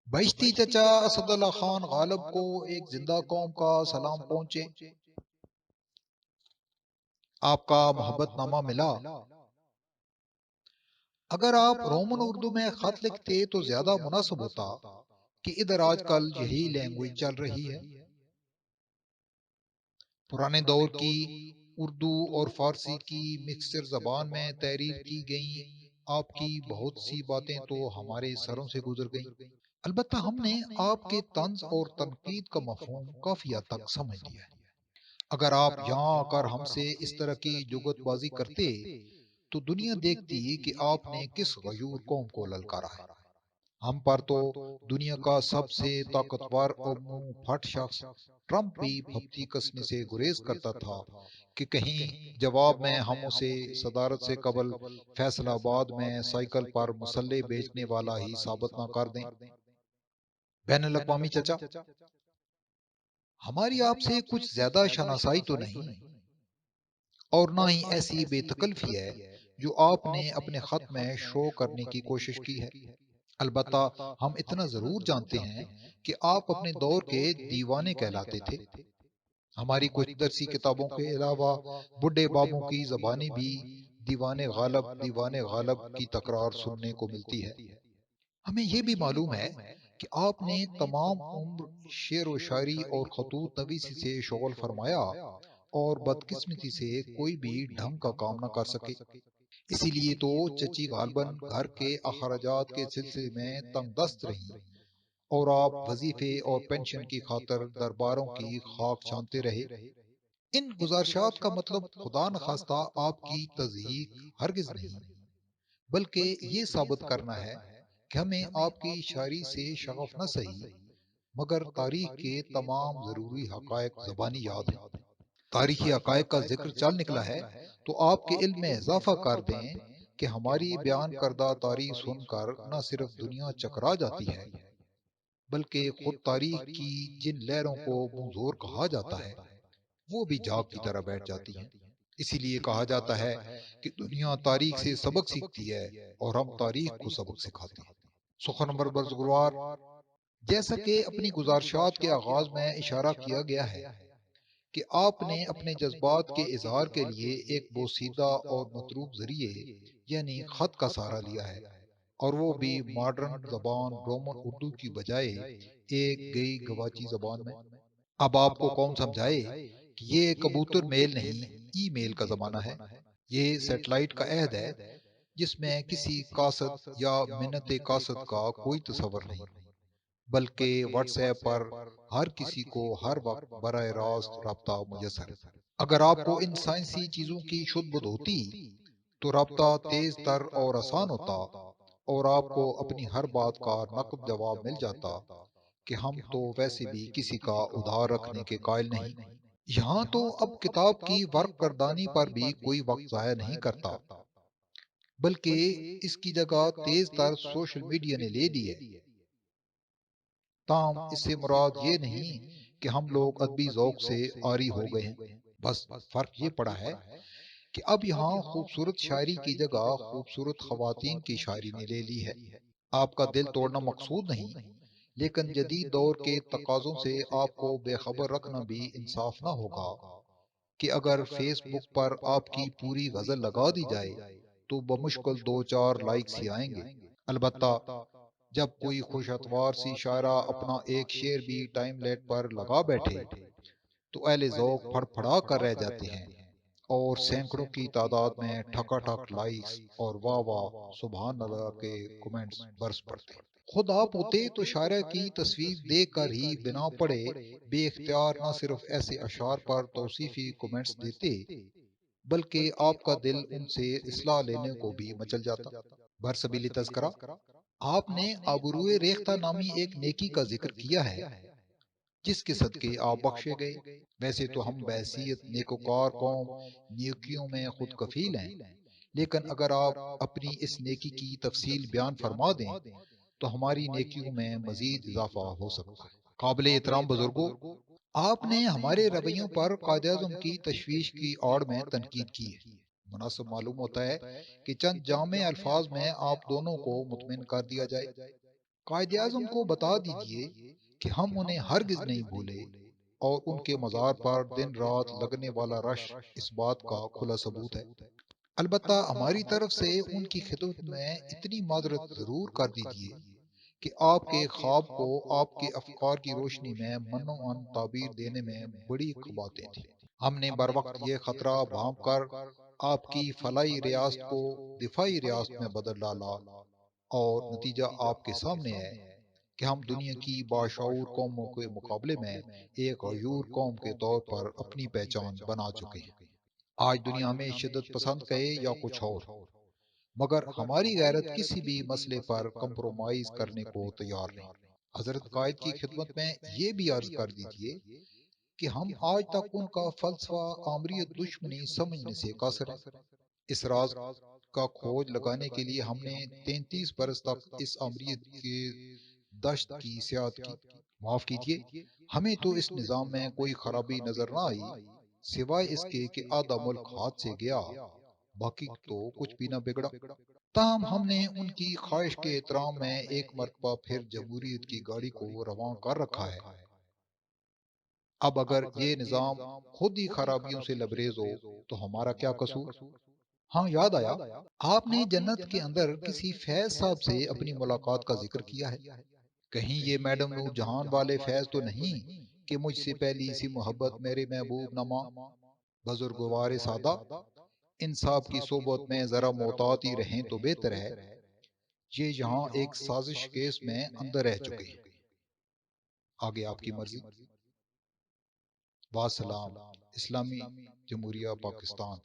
بیشتی چچا اسد اللہ خان غالب کو ایک زندہ قوم کا سلام پہنچے۔ آپ کا محبت نامہ ملا۔ اگر آپ رومن اردو میں خط لکھتے تو زیادہ مناسب ہوتا کہ ادھر آج کل یہی لینگویج چل رہی ہے۔ پرانے دور کی اردو اور فارسی کی مکسچر زبان میں تحریر کی گئی آپ کی بہت سی باتیں تو ہمارے سروں سے گزر گئیں۔ البتہ ہم نے آپ کے طنز اور تنقید کا مفہوم کافی حد تک سمجھ لیا ہے۔ اگر آپ یہاں آ کر ہم سے اس طرح کی جگت بازی کرتے تو دنیا دیکھتی کہ آپ نے کس غیور قوم کو للکارا ہے۔ ہم پر تو دنیا کا سب سے طاقتور اور منہ پھٹ شخص ٹرمپ بھی پھپتی کسنے سے گریز کرتا تھا کہ کہیں جواب میں ہم اسے صدارت سے قبل فیصل آباد میں سائیکل پر مسلح بیچنے والا ہی ثابت نہ کر دیں۔ بین الاقوامی چچا، ہماری آپ سے کچھ زیادہ شناسائی تو نہیں، اور نہ ہی ایسی بے تکلفی ہے جو آپ نے اپنے خط میں شو کرنے کی کوشش کی ہے۔ البتہ ہم اتنا ضرور جانتے ہیں کہ آپ اپنے دور کے دیوانے کہلاتے تھے۔ ہماری کچھ درسی کتابوں کے علاوہ بڈھے بابوں کی زبانی بھی دیوانے غالب کی تکرار سننے کو ملتی ہے۔ ہمیں یہ بھی معلوم ہے کہ آپ نے تمام عمر شعر و شاعری اور خطوط نویسی سے شغل فرمایا اور بدقسمتی سے کوئی بھی ڈھنگ کا کام نہ کر سکے۔ اسی لیے تو چچی غالباً گھر کے اخراجات کے سلسلے میں تنگ دست رہیں اور آپ وظیفے اور پینشن کی خاطر درباروں کی خاک چھانتے رہے۔ ان گزارشات کا مطلب خدا نخواستہ آپ کی تضحیک ہرگز نہیں، بلکہ یہ ثابت کرنا ہے کہ ہمیں آپ کی شاعری سے شغف نہ سہی مگر تاریخ کے تمام ضروری حقائق زبانی یاد ہیں۔ تاریخی حقائق کا ذکر چل نکلا ہے تو آپ کے علم میں اضافہ کر دیں کہ ہماری بیان کردہ تاریخ سن کر نہ صرف دنیا چکرا جاتی ہے بلکہ خود تاریخ کی جن لہروں کو منظور کہا جاتا ہے وہ بھی جھاگ کی طرح بیٹھ جاتی ہیں۔ اسی لیے کہا جاتا ہے کہ دنیا تاریخ سے سبق سیکھتی ہے اور ہم تاریخ کو سبق سکھاتے ہیں۔ سخن نمبر برزگروار، جیسا کہ اپنی گزارشات کے آغاز میں اشارہ کیا گیا ہے کہ آپ نے اپنے جذبات کے اظہار کے لیے ایک بوسیدہ اور متروک ذریعے یعنی خط کا سہارا لیا ہے، اور وہ بھی ماڈرن زبان رومن اردو کی بجائے ایک گئی گواچی زبان میں۔ اب آپ کو کون سمجھائے کہ یہ کبوتر میل نہیں ای میل کا زمانہ ہے۔ یہ سیٹلائٹ کا عہد ہے جس میں کسی قاصد یا منت قاصد کا کوئی تصور نہیں، بلکہ واٹس ایپ پر ہر کسی کو ہر وقت براہ راست رابطہ میسر ہے۔ اگر آپ کو ان سائنسی چیزوں کی شد بدھ ہوتی تو رابطہ تیز تر اور آسان ہوتا اور آپ کو اپنی ہر بات کا نقد جواب مل جاتا کہ ہم تو ویسے بھی کسی کا ادھار رکھنے کے قائل نہیں۔ یہاں تو اب کتاب کی ورق گردانی پر بھی کوئی وقت ضائع نہیں کرتا، بلکہ اس کی جگہ تیز تر سوشل میڈیا نے لے لی ہے۔ تام اس سے مراد یہ نہیں کہ ہم لوگ ادبی ذوق سے عاری ہو گئے ہیں، بس فرق یہ پڑا ہے کہ اب یہاں خوبصورت شاعری کی جگہ خوبصورت خواتین کی شاعری نے لے لی ہے۔ آپ کا دل توڑنا مقصود نہیں، لیکن جدید دور کے تقاضوں سے آپ کو بے خبر رکھنا بھی انصاف نہ ہوگا کہ اگر فیس بک پر آپ کی پوری غزل لگا دی جائے تو بمشکل دو چار لائکس ہی آئیں گے۔ البتہ جب کوئی خوش اتوار سی شاعرہ اپنا ایک شعر بھی ٹائم لیٹ پر لگا بیٹھے تو اہل ذوق پھڑ پھڑا کر رہ جاتے ہیں اور سینکڑوں کی تعداد میں ٹھکا ٹھک لائکس اور واہ واہ سبحان اللہ کے کمنٹس برس پڑتے ہیں۔ خود آپ ہوتے تو شاعرہ کی تصویر دیکھ کر ہی بنا پڑے بے اختیار نہ صرف ایسے اشعار پر توصیفی کمنٹس دیتے بلکہ آپ کا دل ان سے اصلاح لینے کو بھی مچل جاتا۔ برسبیلی تذکرہ، آپ نے آبروئے ریختہ نامی ایک نیکی کا ذکر کیا ہے جس کے صدقے آپ بخشے گئے۔ ویسے تو ہم بحیثیت نیکوکار قوم نیکیوں میں خود کفیل ہیں، لیکن اگر آپ اپنی اس نیکی کی تفصیل بیان فرما دیں تو ہماری نیکیوں میں مزید اضافہ ہو سکتا ہے۔ قابل احترام بزرگوں، آپ نے ہمارے رویوں پر قائد اعظم کی تشویش کی آڑ میں تنقید کی ہے۔ مناسب معلوم ہوتا ہے کہ چند جامع الفاظ میں آپ دونوں کو مطمئن کر دیا جائے۔ قائد اعظم کو بتا دیجئے کہ ہم انہیں ہرگز نہیں بھولے، اور ان کے مزار پر دن رات لگنے والا رش اس بات کا کھلا ثبوت ہے۔ البتہ ہماری طرف سے ان کی خدمت میں اتنی معذرت ضرور کر دیجئے کہ آپ کے خواب کو آپ کے افکار کی روشنی میں منو تعبیر دینے میں بڑی کھباتیں تھیں۔ ہم نے بر وقت یہ خطرہ بھانپ کر آپ کی فلاحی ریاست کو دفاعی ریاست میں بدل ڈالا، اور نتیجہ آپ کے سامنے ہے کہ ہم دنیا کی باشعور قوموں کے مقابلے میں ایک غیور قوم کے طور پر اپنی پہچان بنا چکے ہیں۔ آج دنیا ہمیں شدت پسند کہے یا کچھ اور، مگر ہماری غیرت کسی بھی مسئلے پر کمپرومائز کرنے کو تیار نہیں۔ حضرت قائد کی خدمت میں یہ بھی عرض کر دیجئے کہ ہم آج تک ان کا فلسفہ آمریت دشمنی سمجھنے سے قاصر ہیں۔ اس راز کا کھوج لگانے کے لیے ہم نے 33 برس تک اس آمریت کے دشت کی سیاحت کی۔ معاف کیجیے، ہمیں تو اس نظام میں کوئی خرابی نظر نہ آئی، سوائے اس کے کہ آدھا ملک ہاتھ سے گیا، باقی تو کچھ بھی نہ بگڑا۔ تاہم ہم نے ان کی خواہش کے احترام میں ایک مرتبہ پھر جمہوریت کی گاڑی کو رواں کر رکھا ہے۔ اب اگر یہ نظام خود ہی خرابیوں سے لبریز ہو تو ہمارا کیا قصور؟ ہاں، یاد آیا، آپ نے جنت کے اندر کسی فیض صاحب سے اپنی ملاقات کا ذکر کیا ہے۔ کہیں یہ میڈم نور جہان والے فیض تو نہیں کہ مجھ سے پہلی سی محبت میرے محبوب نما؟ بزرگوار سادہ، انصاف کی صحبت میں ذرا محتاط ہی رہیں تو بہتر ہے۔ یہ یہاں ایک سازش کیس میں اندر رہ چکے ہیں، آگے آپ کی مرضی۔ واسلام، اسلامی جمہوریہ پاکستان۔